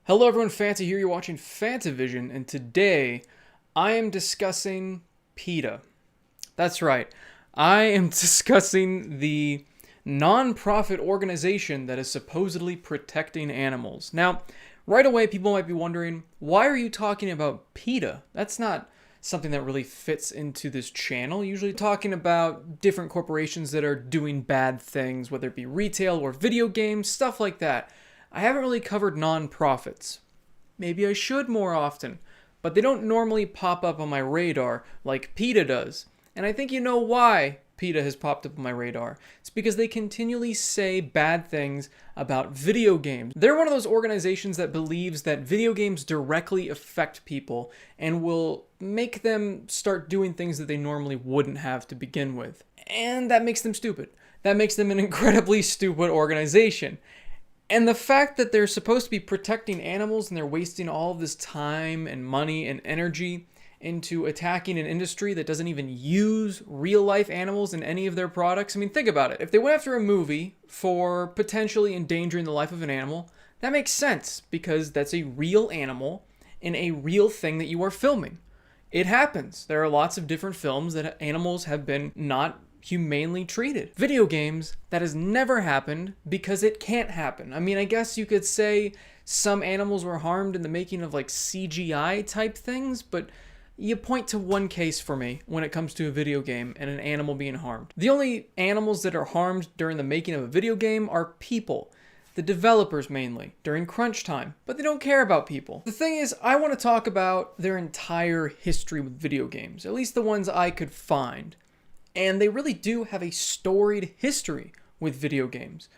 Hello everyone, Fanta here, you're watching Fantavision, and today I am discussing PETA. That's right, I am discussing the non-profit organization that is supposedly protecting animals. Now, right away people might be wondering, why are you talking about PETA? That's not something that really fits into this channel. Usually talking about different corporations that are doing bad things, whether it be retail or video games, stuff like that. I haven't really covered non-profits. Maybe I should more often, but they don't normally pop up on my radar like PETA does. And I think you know why PETA has popped up on my radar. It's because they continually say bad things about video games. They're one of those organizations that believes that video games directly affect people and will make them start doing things that they normally wouldn't have to begin with. And that makes them stupid. That makes them an incredibly stupid organization. And the fact that they're supposed to be protecting animals and they're wasting all of this time and money and energy into attacking an industry that doesn't even use real life animals in any of their products. I mean, think about it. If they went after a movie for potentially endangering the life of an animal, that makes sense because that's a real animal in a real thing that you are filming. It happens. There are lots of different films that animals have been not humanely treated. Video games, that has never happened because it can't happen. I mean, I guess you could say some animals were harmed in the making of like CGI type things, but you point to one case for me when it comes to a video game and an animal being harmed. The only animals that are harmed during the making of a video game are people. The developers mainly, during crunch time, but they don't care about people. The thing is, I want to talk about their entire history with video games, at least the ones I could find. And they really do have a storied history with video games.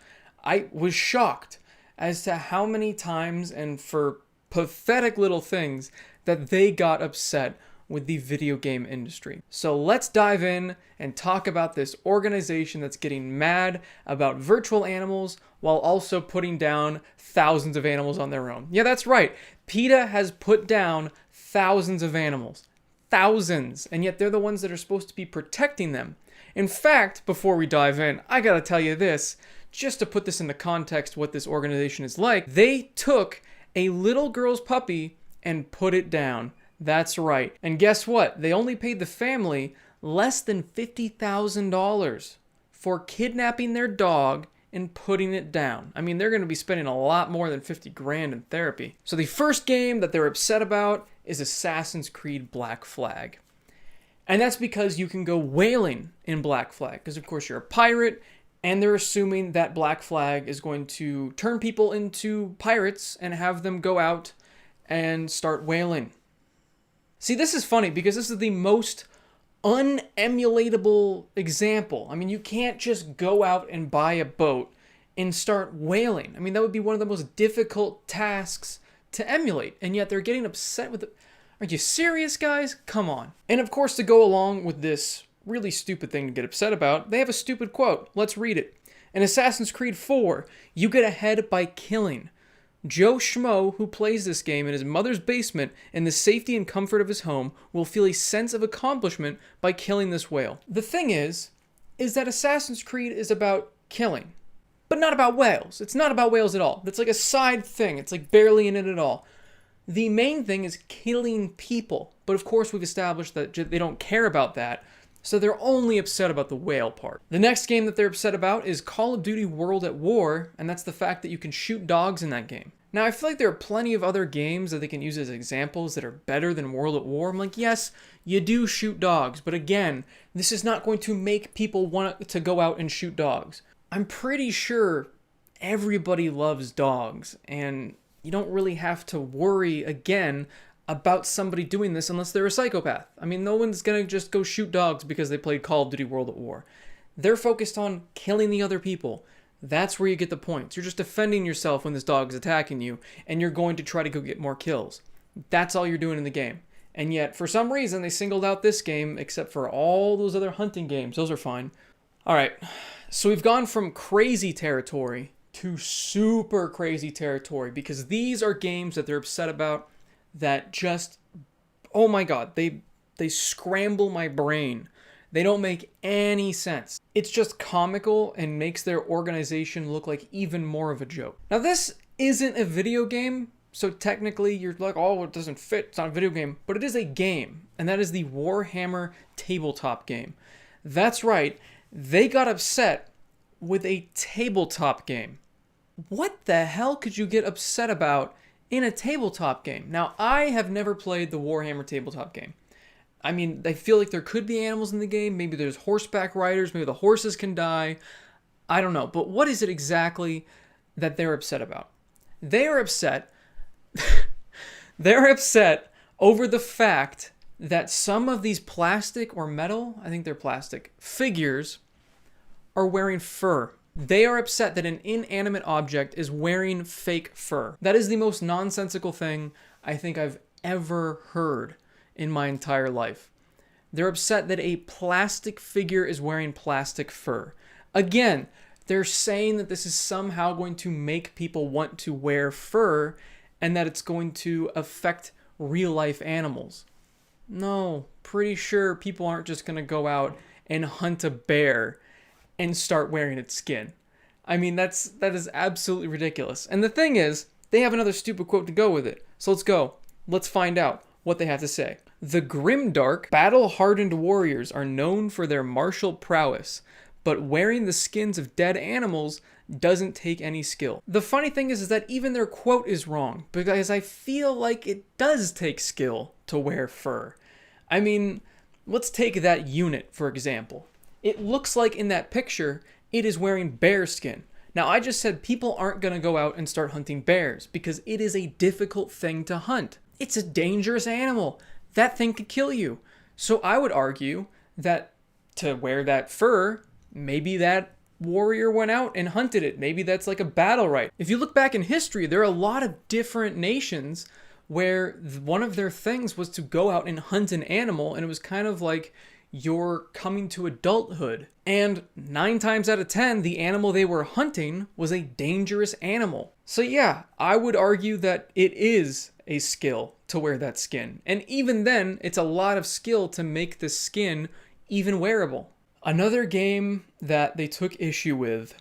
I was shocked as to how many times and for pathetic little things that they got upset with the video game industry. So let's dive in and talk about this organization that's getting mad about virtual animals while also putting down thousands of animals on their own. Yeah, that's right. PETA has put down thousands of animals. Thousands, and yet they're the ones that are supposed to be protecting them. In fact, before we dive in, I gotta tell you this, just to put this into context what this organization is like, they took a little girl's puppy and put it down. That's right. And guess what? They only paid the family less than $50,000 for kidnapping their dog and putting it down. I mean, they're going to be spending a lot more than 50 grand in therapy. So the first game that they're upset about is Assassin's Creed Black Flag. And that's because you can go whaling in Black Flag, because of course you're a pirate, and they're assuming that Black Flag is going to turn people into pirates and have them go out and start whaling. See, this is funny because this is the most unemulatable example. I mean, you can't just go out and buy a boat and start whaling. I mean, that would be one of the most difficult tasks to emulate, and yet they're getting upset with it. Are you serious, guys? Come on. And of course, to go along with this really stupid thing to get upset about, they have a stupid quote. Let's read it. In Assassin's Creed 4, you get ahead by killing. Joe Schmo, who plays this game in his mother's basement in the safety and comfort of his home, will feel a sense of accomplishment by killing this whale. The thing is that Assassin's Creed is about killing, but not about whales. It's not about whales at all. That's like a side thing. It's like barely in it at all. The main thing is killing people, but of course we've established that they don't care about that, so they're only upset about the whale part. The next game that they're upset about is Call of Duty World at War, and that's the fact that you can shoot dogs in that game. Now, I feel like there are plenty of other games that they can use as examples that are better than World at War. I'm like, yes, you do shoot dogs, but again, this is not going to make people want to go out and shoot dogs. I'm pretty sure everybody loves dogs, and you don't really have to worry, again, about somebody doing this unless they're a psychopath. I mean, no one's gonna just go shoot dogs because they played Call of Duty World at War. They're focused on killing the other people. That's where you get the points. You're just defending yourself when this dog is attacking you, and you're going to try to go get more kills. That's all you're doing in the game. And yet, for some reason, they singled out this game, except for all those other hunting games. Those are fine. Alright, so we've gone from crazy territory to super crazy territory, because these are games that they're upset about that just, oh my god, they scramble my brain. They don't make any sense. It's just comical and makes their organization look like even more of a joke. Now, this isn't a video game, So technically, you're like, oh, it doesn't fit. It's not a video game. But it is a game. And that is the Warhammer tabletop game. That's right. They got upset with a tabletop game. What the hell could you get upset about in a tabletop game? Now, I have never played the Warhammer tabletop game. I mean, I feel like there could be animals in the game. Maybe there's horseback riders. Maybe the horses can die. I don't know. But what is it exactly that they're upset about? They are upset. They're upset over the fact that some of these plastic or metal, I think they're plastic, figures are wearing fur. They are upset that an inanimate object is wearing fake fur. That is the most nonsensical thing I think I've ever heard in my entire life. They're upset that a plastic figure is wearing plastic fur. Again, they're saying that this is somehow going to make people want to wear fur and that it's going to affect real life animals. No, pretty sure people aren't just going to go out and hunt a bear and start wearing its skin. I mean, that is absolutely ridiculous. And the thing is, they have another stupid quote to go with it. So let's go. Let's find out what they have to say. The grimdark, battle-hardened warriors are known for their martial prowess, but wearing the skins of dead animals doesn't take any skill. The funny thing is that even their quote is wrong, because I feel like it does take skill to wear fur. I mean, let's take that unit, for example. It looks like in that picture, it is wearing bear skin. Now, I just said people aren't going to go out and start hunting bears because it is a difficult thing to hunt. It's a dangerous animal. That thing could kill you. So I would argue that to wear that fur, maybe that warrior went out and hunted it. Maybe that's like a battle right. If you look back in history, there are a lot of different nations where one of their things was to go out and hunt an animal, and it was kind of like you're coming to adulthood. And 9 times out of 10, the animal they were hunting was a dangerous animal. So yeah, I would argue that it is a skill to wear that skin. And even then, it's a lot of skill to make the skin even wearable. Another game that they took issue with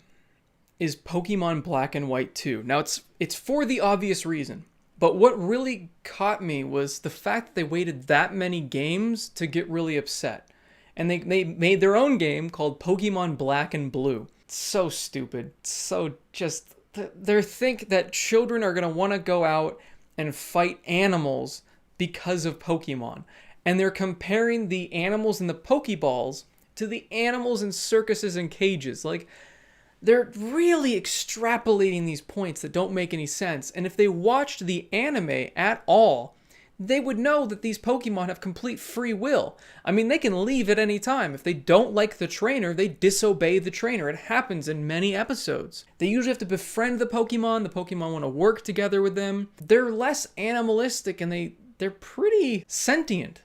is Pokemon Black and White 2. Now, it's for the obvious reason. But what really caught me was the fact that they waited that many games to get really upset. And they made their own game called Pokemon Black and Blue. It's so stupid. So just, they think that children are going to want to go out and fight animals because of Pokemon. And they're comparing the animals in the Pokeballs to the animals in circuses and cages. Like, they're really extrapolating these points that don't make any sense. And if they watched the anime at all, they would know that these Pokemon have complete free will. I mean, they can leave at any time. If they don't like the trainer, they disobey the trainer. It happens in many episodes. They usually have to befriend the Pokemon want to work together with them. They're less animalistic and they're pretty sentient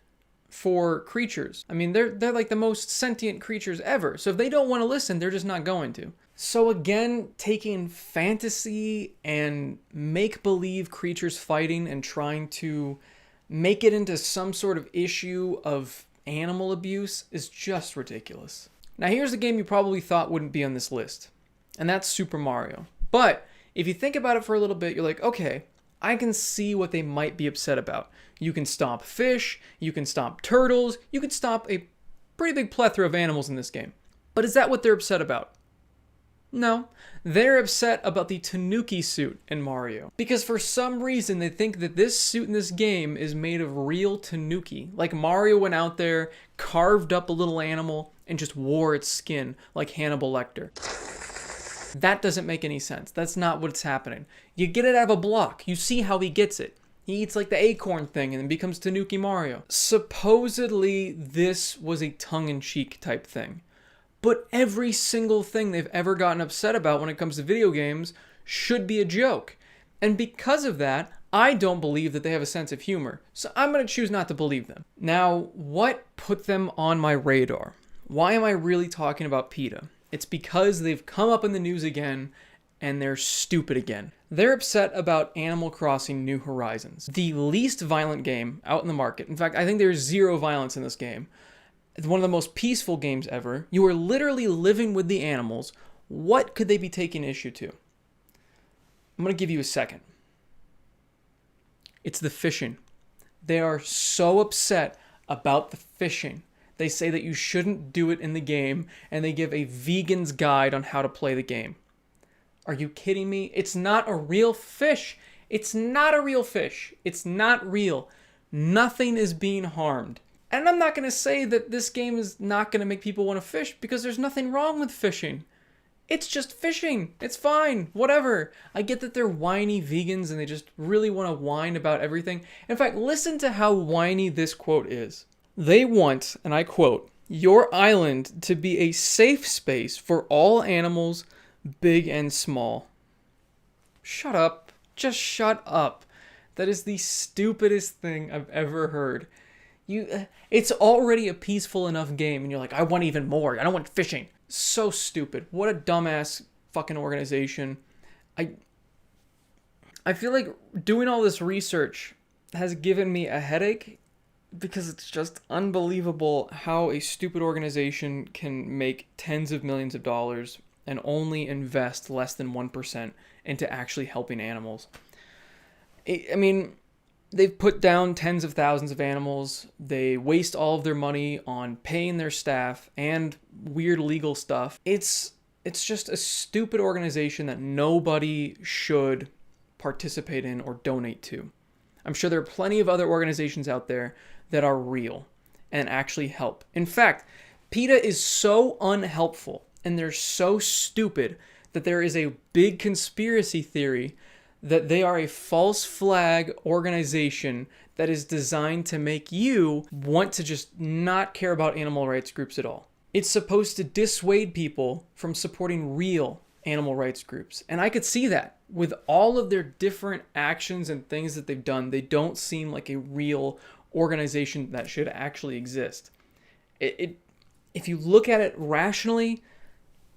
for creatures. I mean, they're like the most sentient creatures ever. So if they don't want to listen, they're just not going to. So again, taking fantasy and make-believe creatures fighting and trying to make it into some sort of issue of animal abuse is just ridiculous. Now here's a game you probably thought wouldn't be on this list, and that's Super Mario. But if you think about it for a little bit, you're like, okay, I can see what they might be upset about. You can stomp fish, you can stomp turtles, you can stomp a pretty big plethora of animals in this game. But is that what they're upset about? No, they're upset about the Tanuki suit in Mario. Because for some reason they think that this suit in this game is made of real Tanuki. Like Mario went out there, carved up a little animal, and just wore its skin like Hannibal Lecter. That doesn't make any sense. That's not what's happening. You get it out of a block. You see how he gets it. He eats like the acorn thing and then becomes Tanuki Mario. Supposedly this was a tongue-in-cheek type thing. But every single thing they've ever gotten upset about when it comes to video games should be a joke. And because of that, I don't believe that they have a sense of humor. So I'm going to choose not to believe them. Now, what put them on my radar? Why am I really talking about PETA? It's because they've come up in the news again and they're stupid again. They're upset about Animal Crossing New Horizons, the least violent game out in the market. In fact, I think there's zero violence in this game. It's one of the most peaceful games ever. You are literally living with the animals. What could they be taking issue to? I'm going to give you a second. It's the fishing. They are so upset about the fishing. They say that you shouldn't do it in the game, and they give a vegan's guide on how to play the game. Are you kidding me? It's not a real fish. It's not a real fish. It's not real. Nothing is being harmed. And I'm not going to say that this game is not going to make people want to fish, because there's nothing wrong with fishing. It's just fishing. It's fine. Whatever. I get that they're whiny vegans and they just really want to whine about everything. In fact, listen to how whiny this quote is. They want, and I quote, "your island to be a safe space for all animals, big and small." Shut up. Just shut up. That is the stupidest thing I've ever heard. It's already a peaceful enough game, and you're like, I want even more. I don't want fishing. So stupid. What a dumbass fucking organization. I feel like doing all this research has given me a headache, because it's just unbelievable how a stupid organization can make tens of millions of dollars and only invest less than 1% into actually helping animals. I mean, they've put down tens of thousands of animals. They waste all of their money on paying their staff and weird legal stuff. It's just a stupid organization that nobody should participate in or donate to. I'm sure there are plenty of other organizations out there that are real and actually help. In fact, PETA is so unhelpful and they're so stupid that there is a big conspiracy theory that they are a false flag organization that is designed to make you want to just not care about animal rights groups at all. It's supposed to dissuade people from supporting real animal rights groups. And I could see that. With all of their different actions and things that they've done, they don't seem like a real organization that should actually exist. If you look at it rationally,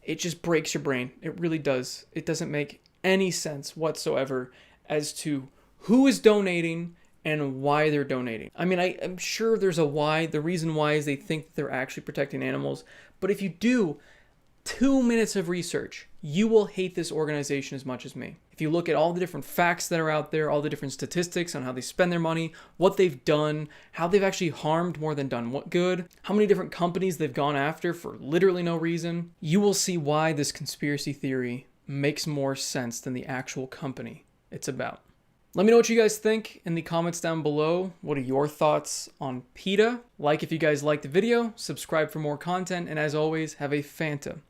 it just breaks your brain. It really does. It doesn't make any sense whatsoever as to who is donating and why they're donating. I mean, I'm sure there's a why. The reason why is they think that they're actually protecting animals. But if you do 2 minutes of research, you will hate this organization as much as me. If you look at all the different facts that are out there, all the different statistics on how they spend their money, what they've done, how they've actually harmed more than done what good, how many different companies they've gone after for literally no reason, you will see why this conspiracy theory makes more sense than the actual company it's about. Let me know what you guys think in the comments down below. What are your thoughts on PETA? Like if you guys liked the video, subscribe for more content, and as always, have a fantastic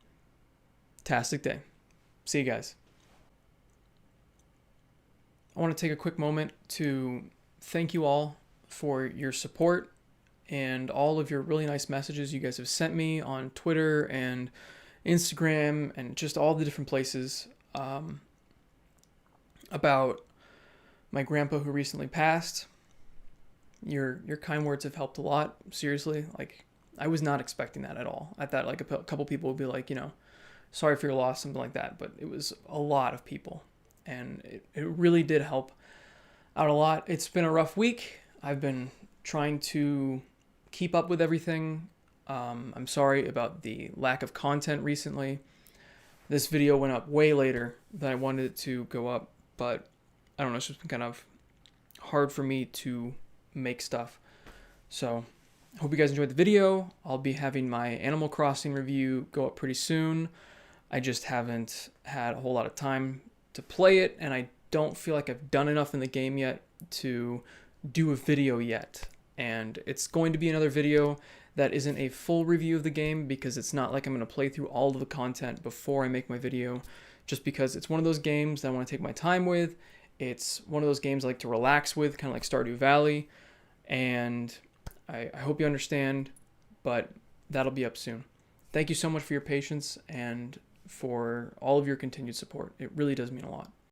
day. See you guys. I want to take a quick moment to thank you all for your support and all of your really nice messages you guys have sent me on Twitter and Instagram and just all the different places about my grandpa who recently passed. Your kind words have helped a lot. Seriously, like I was not expecting that at all. I thought like a couple people would be like, sorry for your loss, something like that. But it was a lot of people, and it really did help out a lot. It's been a rough week. I've been trying to keep up with everything. I'm sorry about the lack of content recently. This video went up way later than I wanted it to go up, but I don't know, it's just been kind of hard for me to make stuff. So I hope you guys enjoyed the video. I'll be having my Animal Crossing review go up pretty soon. I just haven't had a whole lot of time to play it, and I don't feel like I've done enough in the game yet to do a video yet. And it's going to be another video that isn't a full review of the game, because it's not like I'm going to play through all of the content before I make my video, just because it's one of those games that I want to take my time with. It's one of those games I like to relax with, kind of like Stardew Valley, and I hope you understand, but that'll be up soon. Thank you so much for your patience and for all of your continued support. It really does mean a lot.